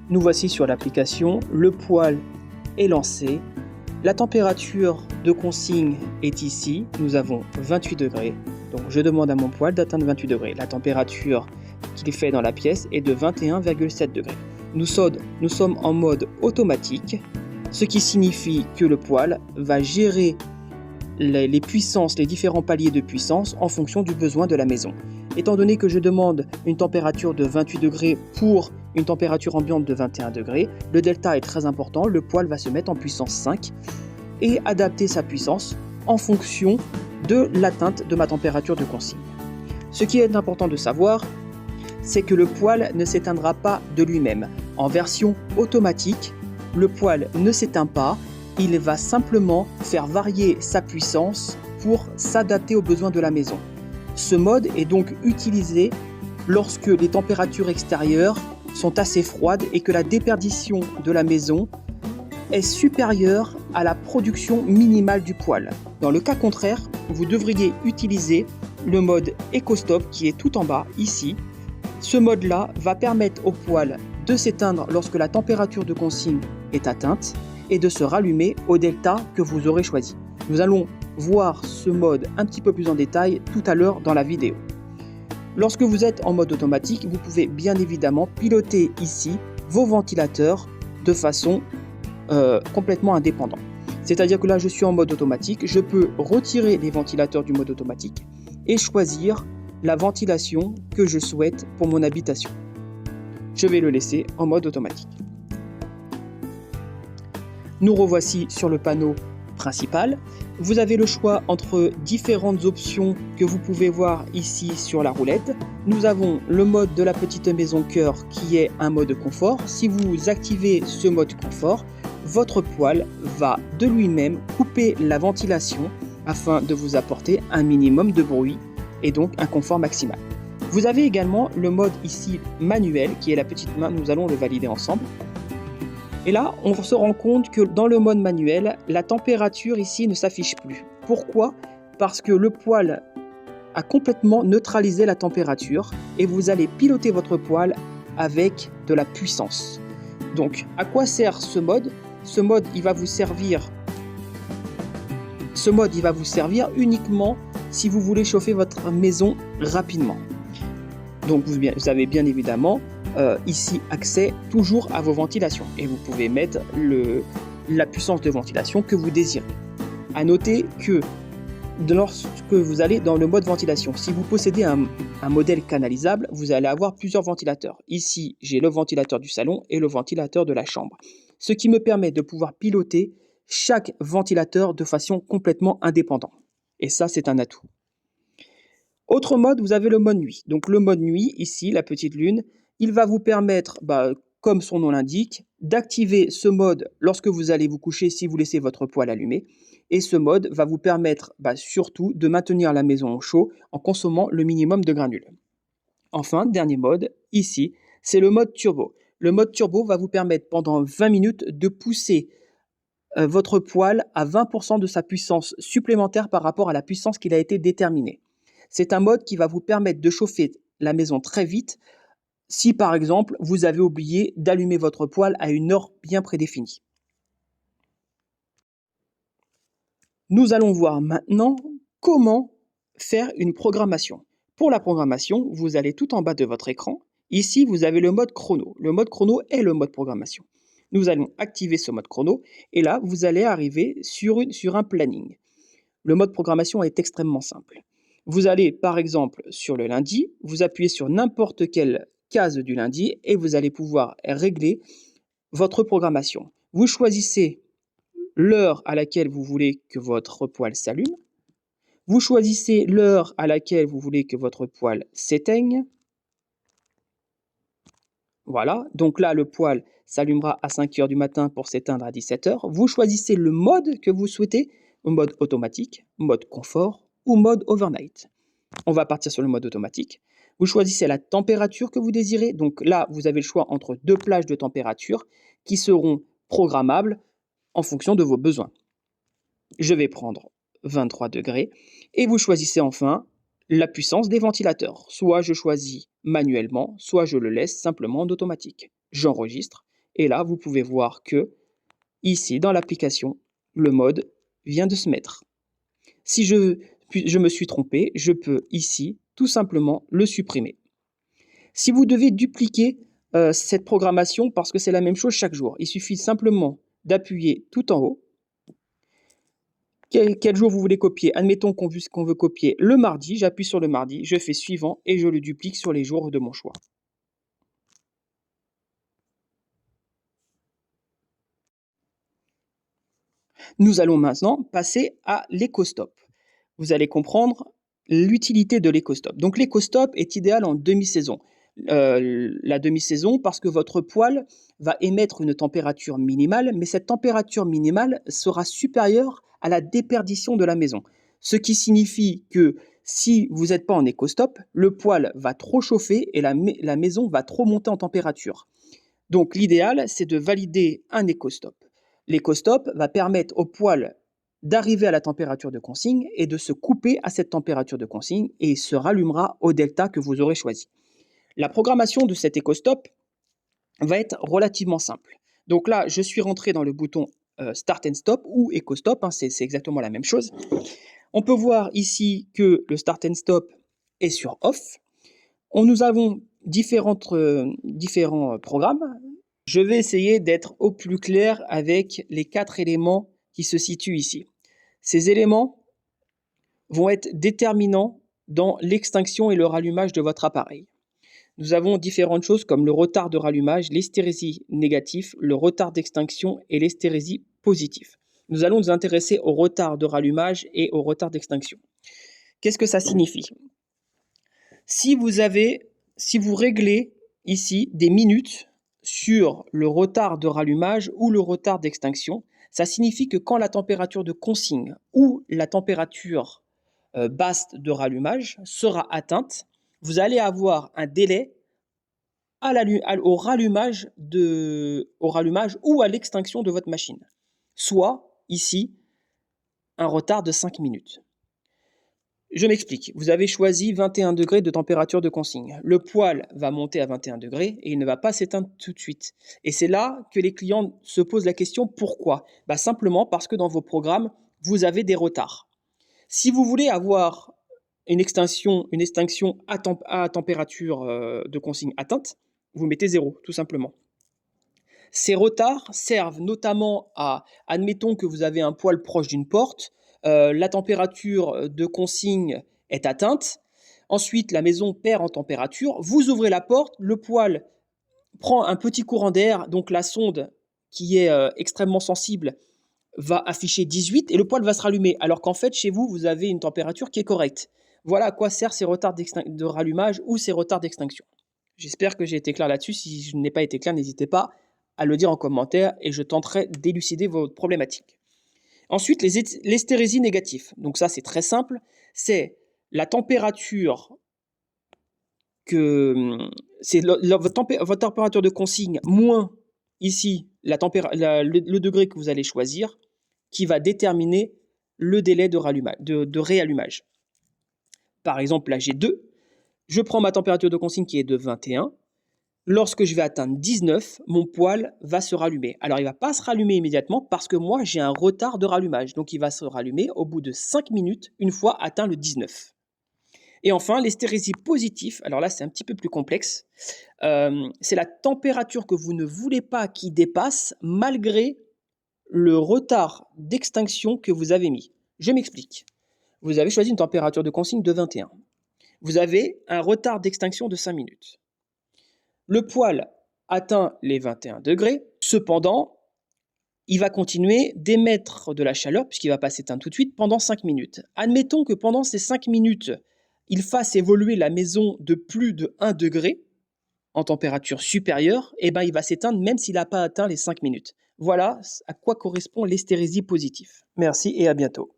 Nous voici sur l'application, le poêle est lancé, la température de consigne est ici, nous avons 28 degrés, donc je demande à mon poêle d'atteindre 28 degrés. La température qu'il fait dans la pièce est de 21,7 degrés. Nous sommes en mode automatique, ce qui signifie que le poêle va gérer les puissances, les différents paliers de puissance en fonction du besoin de la maison. Étant donné que je demande une température de 28 degrés pour une température ambiante de 21 degrés, le delta est très important, le poêle va se mettre en puissance 5 et adapter sa puissance en fonction de l'atteinte de ma température de consigne. Ce qui est important de savoir, c'est que le poêle ne s'éteindra pas de lui-même. En version automatique, le poêle ne s'éteint pas, il va simplement faire varier sa puissance pour s'adapter aux besoins de la maison. Ce mode est donc utilisé lorsque les températures extérieures sont assez froides et que la déperdition de la maison est supérieure à la production minimale du poêle. Dans le cas contraire, vous devriez utiliser le mode EcoStop qui est tout en bas ici. Ce mode-là va permettre au poêle de s'éteindre lorsque la température de consigne est atteinte et de se rallumer au delta que vous aurez choisi. Nous allons voir ce mode un petit peu plus en détail tout à l'heure dans la vidéo. Lorsque vous êtes en mode automatique, vous pouvez bien évidemment piloter ici vos ventilateurs de façon complètement indépendante. C'est-à-dire que là, je suis en mode automatique, je peux retirer les ventilateurs du mode automatique et choisir la ventilation que je souhaite pour mon habitation. Je vais le laisser en mode automatique. Nous revoici sur le panneau principal. Vous avez le choix entre différentes options que vous pouvez voir ici sur la roulette. Nous avons le mode de la petite maison cœur qui est un mode confort. Si vous activez ce mode confort, votre poêle va de lui-même couper la ventilation afin de vous apporter un minimum de bruit et donc un confort maximal. Vous avez également le mode ici manuel qui est la petite main, nous allons le valider ensemble. Et là, on se rend compte que dans le mode manuel, la température ici ne s'affiche plus. Pourquoi ? Parce que le poêle a complètement neutralisé la température et vous allez piloter votre poêle avec de la puissance. Donc, à quoi sert ce mode ? Ce mode, il va vous servir uniquement si vous voulez chauffer votre maison rapidement. Donc, vous avez bien évidemment ici accès toujours à vos ventilations et vous pouvez mettre la puissance de ventilation que vous désirez. À noter que lorsque vous allez dans le mode ventilation, si vous possédez un modèle canalisable, vous allez avoir plusieurs ventilateurs. Ici, j'ai le ventilateur du salon et le ventilateur de la chambre, ce qui me permet de pouvoir piloter chaque ventilateur de façon complètement indépendante. Et ça, c'est un atout. Autre mode, vous avez le mode nuit. Donc le mode nuit, ici, la petite lune, il va vous permettre, comme son nom l'indique, d'activer ce mode lorsque vous allez vous coucher si vous laissez votre poêle allumé. Et ce mode va vous permettre surtout de maintenir la maison au chaud en consommant le minimum de granules. Enfin, dernier mode, ici, c'est le mode turbo. Le mode turbo va vous permettre pendant 20 minutes de pousser votre poêle à 20% de sa puissance supplémentaire par rapport à la puissance qu'il a été déterminée. C'est un mode qui va vous permettre de chauffer la maison très vite si par exemple vous avez oublié d'allumer votre poêle à une heure bien prédéfinie. Nous allons voir maintenant comment faire une programmation. Pour la programmation, vous allez tout en bas de votre écran. Ici, vous avez le mode chrono. Le mode chrono est le mode programmation. Nous allons activer ce mode chrono et là, vous allez arriver sur un planning. Le mode programmation est extrêmement simple. Vous allez par exemple sur le lundi, vous appuyez sur n'importe quelle case du lundi et vous allez pouvoir régler votre programmation. Vous choisissez l'heure à laquelle vous voulez que votre poêle s'allume. Vous choisissez l'heure à laquelle vous voulez que votre poêle s'éteigne. Voilà, donc là le poêle s'allumera à 5 h du matin pour s'éteindre à 17 h. Vous choisissez le mode que vous souhaitez, mode automatique, mode confort ou mode overnight. On va partir sur le mode automatique. Vous choisissez la température que vous désirez. Donc là, vous avez le choix entre deux plages de température qui seront programmables en fonction de vos besoins. Je vais prendre 23 degrés et vous choisissez enfin la puissance des ventilateurs. Soit je choisis manuellement, soit je le laisse simplement en automatique. J'enregistre Et là, vous pouvez voir que, ici, dans l'application, le mode vient de se mettre. Si je me suis trompé, je peux ici, tout simplement, le supprimer. Si vous devez dupliquer cette programmation, parce que c'est la même chose chaque jour, il suffit simplement d'appuyer tout en haut. Quel jour vous voulez copier? Admettons qu'on veut copier le mardi, j'appuie sur le mardi, je fais suivant et je le duplique sur les jours de mon choix. Nous allons maintenant passer à l'éco-stop. Vous allez comprendre l'utilité de l'éco-stop. Donc l'éco-stop est idéal en demi-saison. La demi-saison parce que votre poêle va émettre une température minimale, mais cette température minimale sera supérieure à la déperdition de la maison. Ce qui signifie que si vous n'êtes pas en éco-stop, le poêle va trop chauffer et la maison va trop monter en température. Donc l'idéal, c'est de valider un éco-stop. L'éco-stop va permettre au poêle d'arriver à la température de consigne et de se couper à cette température de consigne et il se rallumera au delta que vous aurez choisi. La programmation de cet éco-stop va être relativement simple. Donc là, je suis rentré dans le bouton Start and Stop ou éco-stop, c'est exactement la même chose. On peut voir ici que le Start and Stop est sur Off. Nous avons différents programmes. Je vais essayer d'être au plus clair avec les 4 éléments qui se situent ici. Ces éléments vont être déterminants dans l'extinction et le rallumage de votre appareil. Nous avons différentes choses comme le retard de rallumage, l'hystérésie négatif, le retard d'extinction et l'hystérésie positif. Nous allons nous intéresser au retard de rallumage et au retard d'extinction. Qu'est-ce que ça signifie? Si vous réglez ici des minutes sur le retard de rallumage ou le retard d'extinction, ça signifie que quand la température de consigne ou la température basse de rallumage sera atteinte, vous allez avoir un délai au rallumage ou à l'extinction de votre machine. Soit, ici, un retard de 5 minutes. Je m'explique. Vous avez choisi 21 degrés de température de consigne. Le poêle va monter à 21 degrés et il ne va pas s'éteindre tout de suite. Et c'est là que les clients se posent la question pourquoi? Simplement parce que dans vos programmes, vous avez des retards. Si vous voulez avoir une extinction à température de consigne atteinte, vous mettez 0, tout simplement. Ces retards servent notamment à, admettons que vous avez un poêle proche d'une porte, la température de consigne est atteinte, ensuite la maison perd en température, vous ouvrez la porte, le poêle prend un petit courant d'air, donc la sonde qui est extrêmement sensible va afficher 18 et le poêle va se rallumer, alors qu'en fait chez vous, vous avez une température qui est correcte. Voilà à quoi servent ces retards de rallumage ou ces retards d'extinction. J'espère que j'ai été clair là-dessus. Si je n'ai pas été clair, n'hésitez pas à le dire en commentaire et je tenterai d'élucider votre problématique. Ensuite, l'hystérésie négative. Donc ça, c'est très simple. C'est la température votre température de consigne moins ici le degré que vous allez choisir qui va déterminer le délai de réallumage. Par exemple, là j'ai 2. Je prends ma température de consigne qui est de 21. Lorsque je vais atteindre 19, mon poêle va se rallumer. Alors, il ne va pas se rallumer immédiatement parce que moi, j'ai un retard de rallumage. Donc, il va se rallumer au bout de 5 minutes, une fois atteint le 19. Et enfin, l'hystérésie positive. Alors là, c'est un petit peu plus complexe. C'est la température que vous ne voulez pas qui dépasse malgré le retard d'extinction que vous avez mis. Je m'explique. Vous avez choisi une température de consigne de 21. Vous avez un retard d'extinction de 5 minutes. Le poêle atteint les 21 degrés, cependant, il va continuer d'émettre de la chaleur, puisqu'il ne va pas s'éteindre tout de suite, pendant 5 minutes. Admettons que pendant ces 5 minutes, il fasse évoluer la maison de plus de 1 degré, en température supérieure, et il va s'éteindre même s'il n'a pas atteint les 5 minutes. Voilà à quoi correspond l'hystérésie positive. Merci et à bientôt.